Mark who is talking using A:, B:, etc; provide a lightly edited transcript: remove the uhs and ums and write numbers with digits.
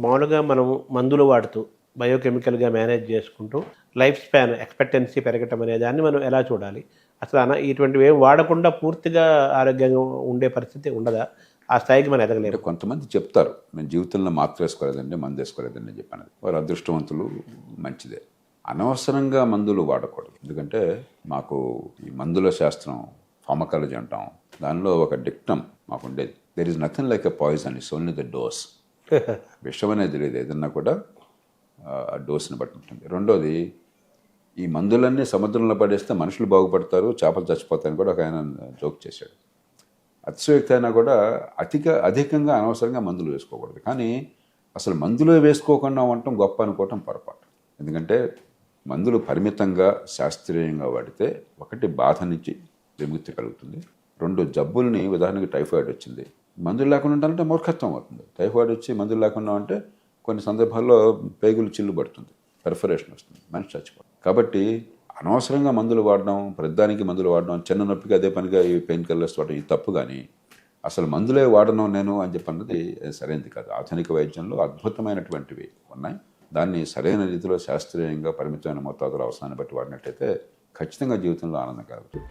A: మామూలుగా మనం మందులు వాడుతూ బయోకెమికల్‌గా మేనేజ్ చేసుకుంటూ లైఫ్ స్పాన్ ఎక్స్‌పెక్టెన్సీ పెరగటం అనే దాన్ని మనం ఎలా చూడాలి? అసలు ఇటువంటివేమి వాడకుండా పూర్తిగా ఆరోగ్యంగా ఉండే పరిస్థితి ఉండదా? ఆ స్థాయికి మనం
B: అంటే
A: ఎదగలేమా?
B: కొంతమంది చెప్తారు, మేము జీవితంలో మాత్ర వేసుకోలేదండి, మందు వేసుకోలేదండి అని చెప్పాను. వారు అదృష్టవంతులు, మంచిదే. అనవసరంగా మందులు వాడకూడదు. ఎందుకంటే మాకు ఈ మందుల శాస్త్రం, ఫార్మకాలజీ అంటాం, దానిలో ఒక డిక్టమ్ మాకు ఉండేది. There is nothing like a poison, it's only the dose. విషం అనేది లేదు, ఏదన్నా కూడా ఆ డోస్ని బట్టి ఉంటుంది. రెండోది, ఈ మందులన్నీ సముద్రంలో పడేస్తే మనుషులు బాగుపడతారు, చేపలు చచ్చిపోతాయని కూడా ఒక ఆయన జోక్ చేశాడు. అతిశయోక్తి అయినా కూడా అధికంగా అనవసరంగా మందులు వేసుకోకూడదు. కానీ అసలు మందులు వేసుకోకుండా ఉండటం గొప్ప అనుకోవటం పొరపాటు. ఎందుకంటే మందులు పరిమితంగా శాస్త్రీయంగా వాడితే ఒకటి బాధ నుంచి విముక్తి కలుగుతుంది, రెండు జబ్బుల్ని, ఉదాహరణకి టైఫాయిడ్ వచ్చింది, మందులు లేకుండా ఉండాలంటే మూర్ఖత్వం అవుతుంది. టైఫాయిడ్ వచ్చి మందులు లేకుండా ఉంటే కొన్ని సందర్భాల్లో పేగులు చిల్లు పడుతుంది, పెర్ఫరేషన్ వస్తుంది, మనిషి చచ్చిపోతుంది. కాబట్టి అనవసరంగా మందులు వాడడం, ప్రతిదానికి మందులు వాడడం, చిన్న నొప్పికి అదే పనిగా ఈ పెయిన్ కిల్లర్స్ వాడడం, ఇది తప్పు. కానీ అసలు మందులే వాడను నేను అని చెప్పన్నది సరైనది కాదు. ఆధునిక వైద్యంలో అద్భుతమైనటువంటివి ఉన్నాయి. దాన్ని సరైన రీతిలో శాస్త్రీయంగా పరిమితమైన మోతాదులో అవసరాన్ని బట్టి వాడినట్టయితే ఖచ్చితంగా జీవితంలో ఆనందం కలుగుతుంది.